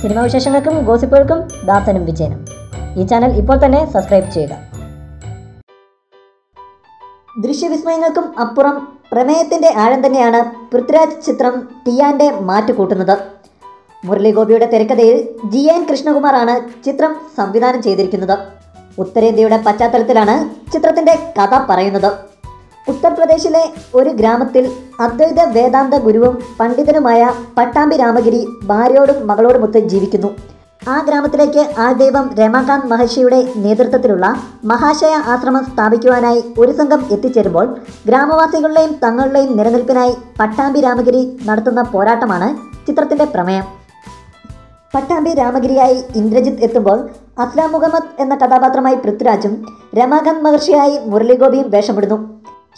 Cinema വിശേഷങ്ങൾക്കും ഗോസിപ്പുകൾക്കും ദാസനും വിജയനും. ഈ channel ഇപ്പോൾ തന്നെ സബ്സ്ക്രൈബ് ചെയ്യുക. ദൃശ്യവിസ്മയങ്ങൾക്കും അപ്പുറം പ്രമേയത്തിൻ്റെ ആഴം തന്നെയാണ് പൃഥ്വിരാജ് ചിത്രം ടിയാൻ്റെ മാറ്റ് കൂട്ടുന്നത്. മുരളി ഗോപിയുടെ തിരക്കഥയിൽ GN കൃഷ്ണകുമാറാണ് ചിത്രം സംവിധാനം ചെയ്തിരിക്കുന്നത്. ഉത്തരേന്ത്യയുടെ പശ്ചാത്തലത്തിലാണ് ചിത്രത്തിൻ്റെ കഥ പറയുന്നത്. ഉത്തർപ്രദേശിലെ ഒരു ഗ്രാമത്തിൽ അദ്വൈത വേദാന്ത ഗുരുവും പണ്ഡിതനുമായ പട്ടാമ്പി രാമഗിരി ഭാര്യയോടും മകളോടുമൊത്ത് ജീവിക്കുന്നു. ആ ഗ്രാമത്തിലേക്ക് ആൾദൈവം രമാകാന്ത് മഹർഷിയുടെ നേതൃത്വത്തിലുള്ള മഹാശയ ആശ്രമം സ്ഥാപിക്കുവാനായി ഒരു സംഘം എത്തിച്ചേരുമ്പോൾ ഗ്രാമവാസികളുടെയും തങ്ങളുടെയും നിലനിൽപ്പിനായി പട്ടാമ്പി രാമഗിരി നടത്തുന്ന പോരാട്ടമാണ് ചിത്രത്തിൻ്റെ പ്രമേയം. പട്ടാമ്പി രാമഗിരിയായി ഇന്ദ്രജിത്ത് എത്തുമ്പോൾ അസ്ലാം മുഹമ്മദ് എന്ന കഥാപാത്രമായി പൃഥ്വിരാജും രമാകാന്ത് മഹർഷിയായി മുരളി ഗോപിയും വേഷമിടുന്നു.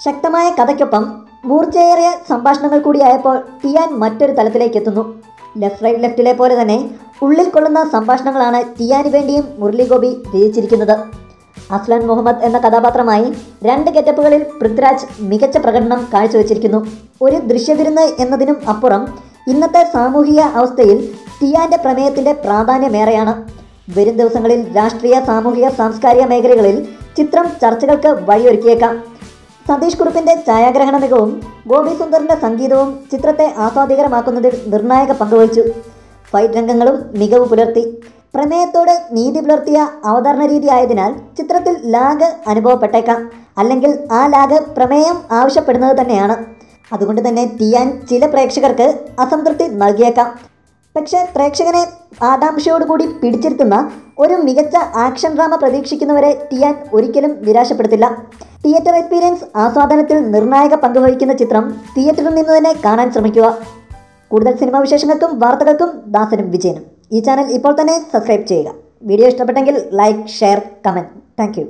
ശക്തമായ കഥയ്ക്കൊപ്പം മൂർച്ചയേറിയ സംഭാഷണങ്ങൾ കൂടിയായപ്പോൾ ടിയാൻ മറ്റൊരു തലത്തിലേക്ക് എത്തുന്നു. ലെഫ്റ്റ് റൈറ്റ് ലെഫ്റ്റിലെ പോലെ തന്നെ ഉള്ളിൽ കൊള്ളുന്ന സംഭാഷണങ്ങളാണ് ടിയാന് വേണ്ടിയും മുരളി ഗോപി രചിച്ചിരിക്കുന്നത്. അസ്ലാം മുഹമ്മദ് എന്ന കഥാപാത്രമായി 2 ഗെറ്റപ്പുകളിൽ പൃഥ്വിരാജ് മികച്ച പ്രകടനം കാഴ്ചവെച്ചിരിക്കുന്നു. ഒരു ദൃശ്യവിരുന്ന് എന്നതിനും അപ്പുറം ഇന്നത്തെ സാമൂഹിക അവസ്ഥയിൽ ടിയാൻ്റെ പ്രമേയത്തിൻ്റെ പ്രാധാന്യമേറെയാണ്. വരും ദിവസങ്ങളിൽ രാഷ്ട്രീയ, സാമൂഹിക, സാംസ്കാരിക മേഖലകളിൽ ചിത്രം ചർച്ചകൾക്ക് വഴിയൊരുക്കിയേക്കാം. സതീഷ് കുറുപ്പിൻ്റെ ഛായാഗ്രഹണ മികവും ഗോപി സുന്ദറിൻ്റെ സംഗീതവും ചിത്രത്തെ ആസ്വാദികരമാക്കുന്നതിൽ നിർണായക പങ്കുവഹിച്ചു. ഫൈറ്റ് രംഗങ്ങളും മികവ് പുലർത്തി. പ്രമേയത്തോട് നീതി പുലർത്തിയ അവതരണ രീതി ആയതിനാൽ ചിത്രത്തിൽ ലാഗ് അനുഭവപ്പെട്ടേക്കാം. അല്ലെങ്കിൽ ആ ലാഗ് പ്രമേയം ആവശ്യപ്പെടുന്നത് തന്നെയാണ്. അതുകൊണ്ട് തന്നെ ടിയാൻ ചില പ്രേക്ഷകർക്ക് അസംതൃപ്തി നൽകിയേക്കാം. പക്ഷേ പ്രേക്ഷകനെ ആകാംക്ഷയോടുകൂടി പിടിച്ചിരുത്തുന്ന ഒരു മികച്ച ആക്ഷൻ ഡ്രാമ പ്രതീക്ഷിക്കുന്നവരെ ടിയാൻ ഒരിക്കലും നിരാശപ്പെടുത്തില്ല. തിയേറ്റർ എക്സ്പീരിയൻസ് ആസ്വാദനത്തിൽ നിർണായക പങ്കുവഹിക്കുന്ന ചിത്രം തിയേറ്ററിൽ നിന്ന് തന്നെ കാണാൻ ശ്രമിക്കുക. കൂടുതൽ സിനിമാ വിശേഷങ്ങൾക്കും വാർത്തകൾക്കും ദാസനും വിജയനും. ഈ ചാനൽ ഇപ്പോൾ തന്നെ സബ്സ്ക്രൈബ് ചെയ്യുക. വീഡിയോ ഇഷ്ടപ്പെട്ടെങ്കിൽ like, share, comment. Thank you.